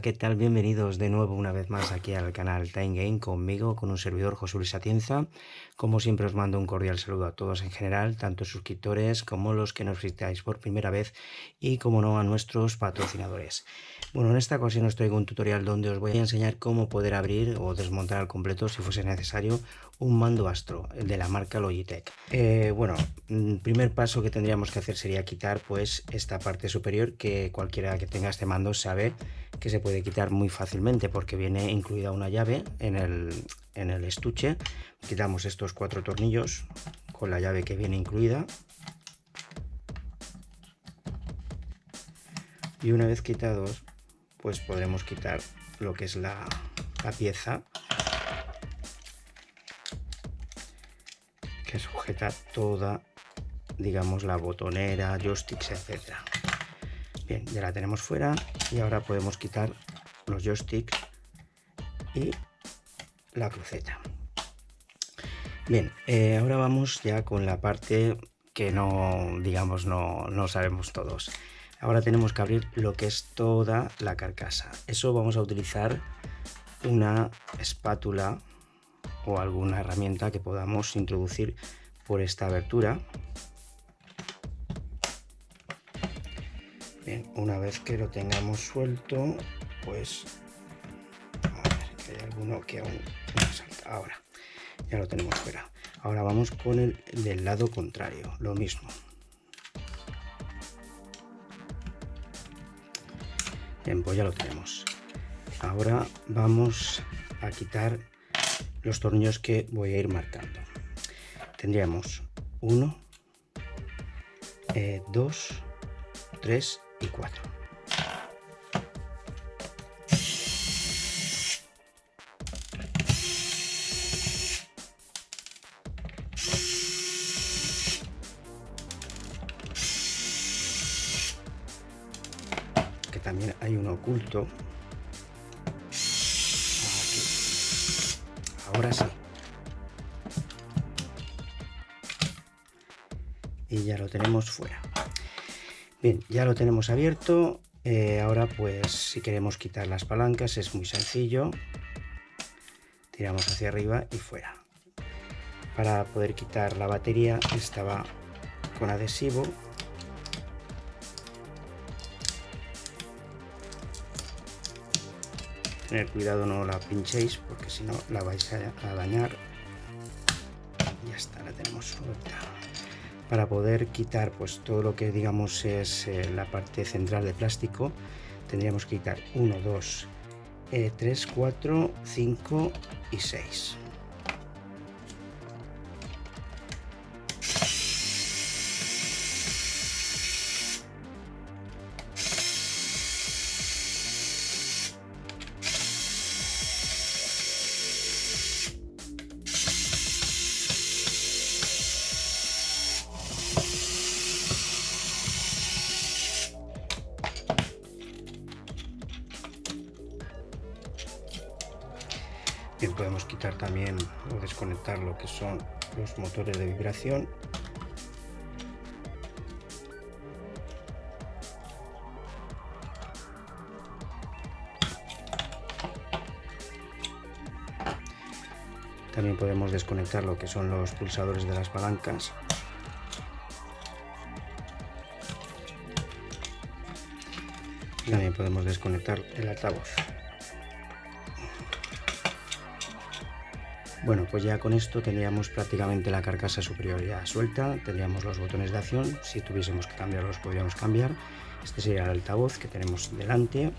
¿qué tal? Bienvenidos de nuevo una vez más aquí al canal Time Game conmigo, con un servidor José Luis Atienza. Como siempre os mando un cordial saludo a todos en general, tanto suscriptores como los que nos visitáis por primera vez y como no a nuestros patrocinadores. Bueno, en esta ocasión os traigo un tutorial donde os voy a enseñar cómo poder abrir o desmontar al completo, si fuese necesario, un mando Astro, el de la marca Logitech. Bueno, el primer paso que tendríamos que hacer sería quitar pues esta parte superior, que cualquiera que tenga este mando sabe que se puede quitar muy fácilmente porque viene incluida una llave en el estuche. Quitamos estos 4 tornillos con la llave que viene incluida. Y una vez quitados, pues podremos quitar lo que es la pieza que sujeta toda, digamos, la botonera, joysticks, etcétera. Bien, ya la tenemos fuera y ahora podemos quitar los joysticks y la cruceta. Bien, ahora vamos ya con la parte que no, digamos, no sabemos todos. Ahora tenemos que abrir lo que es toda la carcasa. Eso vamos a utilizar una espátula o alguna herramienta que podamos introducir por esta abertura. Bien, una vez que lo tengamos suelto, pues a ver, que hay alguno que aún no salta. Ahora ya lo tenemos fuera. Ahora vamos con el del lado contrario, lo mismo. Bien, pues ya lo tenemos. Ahora vamos a quitar los tornillos que voy a ir marcando. Tendríamos 1, 2, 3 y 4. Que también hay uno oculto. Aquí. Ahora sí. Y ya lo tenemos fuera. Bien, ya lo tenemos abierto. Ahora pues si queremos quitar las palancas es muy sencillo. Tiramos hacia arriba y fuera. Para poder quitar la batería estaba con adhesivo. Tener cuidado, no la pinchéis porque si no la vais a dañar. Ya está, la tenemos suelta. Para poder quitar pues todo lo que digamos es la parte central de plástico, tendríamos que quitar 1, 2, 3, 4, 5 y 6. Bien, podemos quitar también o desconectar lo que son los motores de vibración. También podemos desconectar lo que son los pulsadores de las palancas. También podemos desconectar el altavoz. Bueno, pues ya con esto tendríamos prácticamente la carcasa superior ya suelta. Tendríamos los botones de acción. Si tuviésemos que cambiarlos podríamos cambiar. Este sería el altavoz que tenemos delante.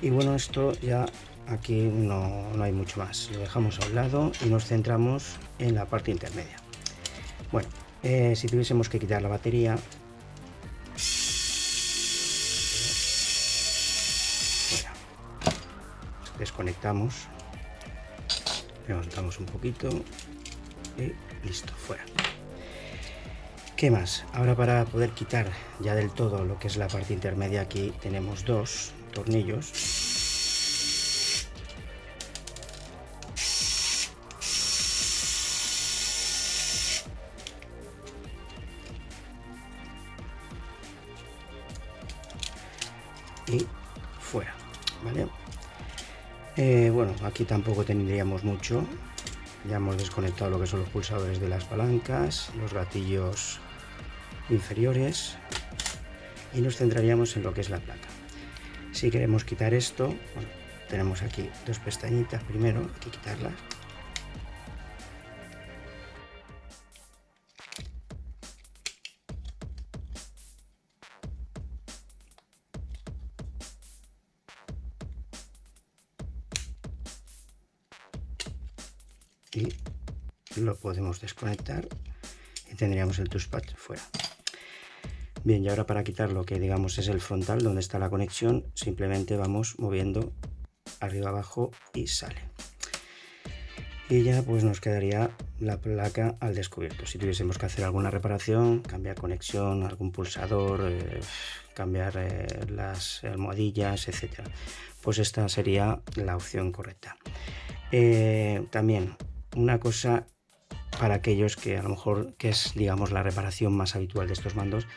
Y bueno, esto ya aquí no hay mucho más. Lo dejamos a un lado y nos centramos en la parte intermedia. Bueno, si tuviésemos que quitar la batería, desconectamos, levantamos un poquito y listo, fuera. ¿Qué más? Ahora para poder quitar ya del todo lo que es la parte intermedia, aquí tenemos 2 tornillos. Y fuera. ¿vale? Bueno, aquí tampoco tendríamos mucho. Ya hemos desconectado lo que son los pulsadores de las palancas, los gatillos inferiores, y nos centraríamos en lo que es la placa. Si queremos quitar esto, bueno, tenemos aquí dos pestañitas. Primero hay que quitarlas. Y lo podemos desconectar y tendríamos el touchpad fuera. Bien, y ahora para quitar lo que digamos es el frontal, donde está la conexión, simplemente vamos moviendo arriba abajo y sale. Y ya pues nos quedaría la placa al descubierto. Si tuviésemos que hacer alguna reparación, cambiar conexión, algún pulsador, cambiar las almohadillas, etcétera, pues esta sería la opción correcta. También una cosa para aquellos que a lo mejor que es digamos la reparación más habitual de estos mandos,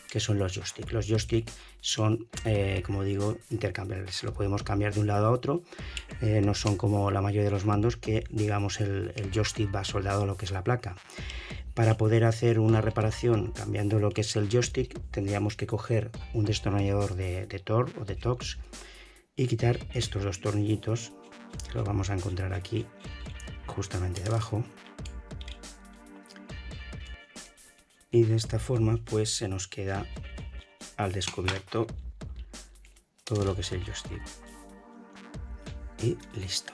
que son los joysticks. Los joysticks son, como digo, intercambiables. Lo podemos cambiar de un lado a otro. No son como la mayoría de los mandos que, digamos, el joystick va soldado a lo que es la placa. Para poder hacer una reparación cambiando lo que es el joystick, tendríamos que coger un destornillador de Torx o de Torx y quitar estos dos tornillitos, que los vamos a encontrar aquí justamente debajo. Y de esta forma pues se nos queda al descubierto todo lo que es el joystick. Y listo.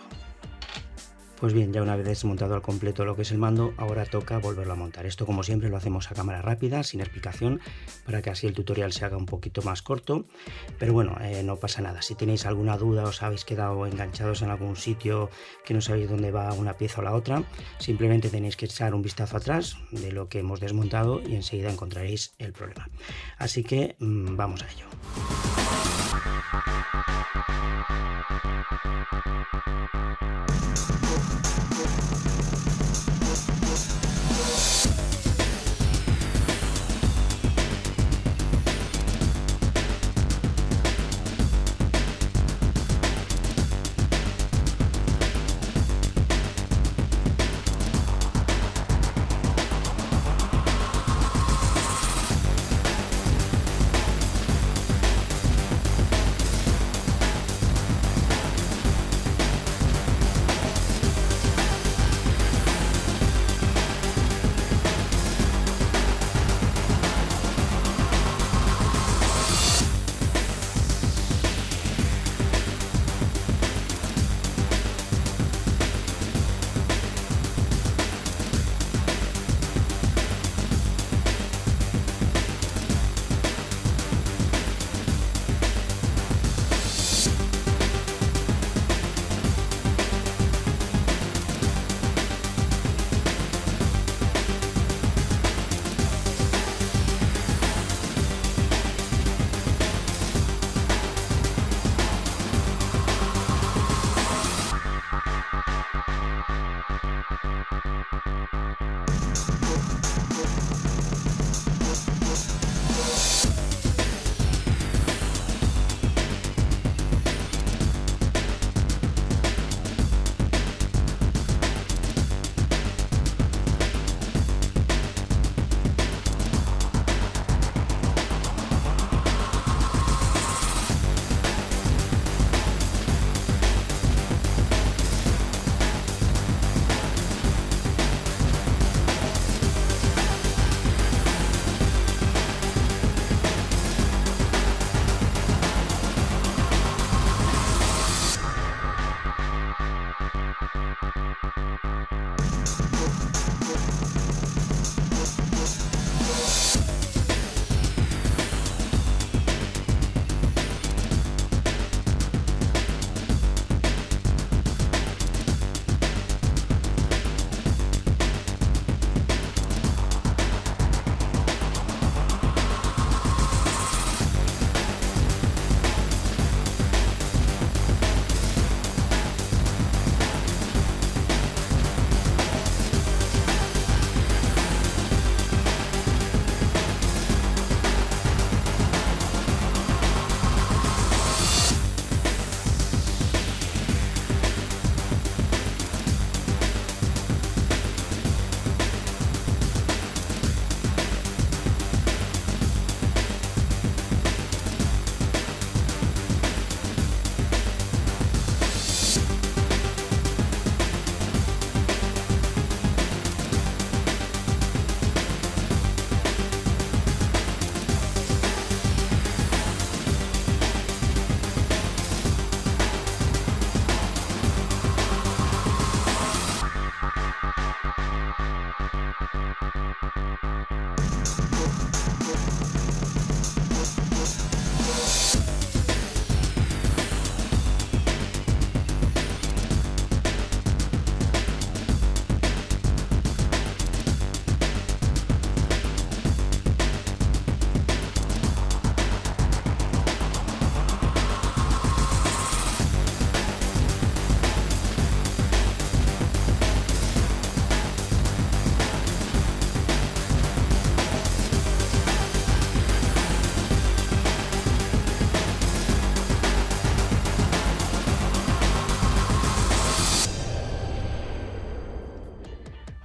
Pues bien, ya una vez desmontado al completo lo que es el mando, ahora toca volverlo a montar. Esto como siempre lo hacemos a cámara rápida, sin explicación, para que así el tutorial se haga un poquito más corto. Pero bueno, no pasa nada. Si tenéis alguna duda, os habéis quedado enganchados en algún sitio que no sabéis dónde va una pieza o la otra, simplemente tenéis que echar un vistazo atrás de lo que hemos desmontado y enseguida encontraréis el problema. Así que vamos a ello.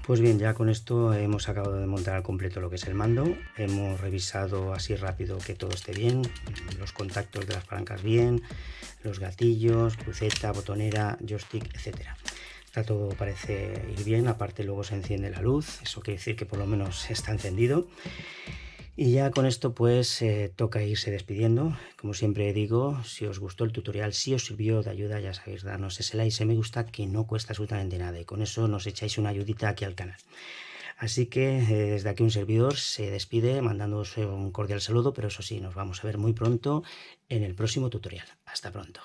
Pues bien, ya con esto hemos acabado de montar al completo lo que es el mando. Hemos revisado así rápido que todo esté bien, los contactos de las palancas bien, los gatillos, cruceta, botonera, joystick, etcétera. Está todo, parece ir bien, aparte luego se enciende la luz, eso quiere decir que por lo menos está encendido. Y ya con esto pues toca irse despidiendo. Como siempre digo, si os gustó el tutorial, si os sirvió de ayuda, ya sabéis, darnos ese like, ese me gusta, que no cuesta absolutamente nada, y con eso nos echáis una ayudita aquí al canal. Así que desde aquí un servidor se despide mandándoos un cordial saludo, pero eso sí, nos vamos a ver muy pronto en el próximo tutorial. Hasta pronto.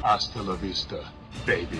Hasta la vista, baby.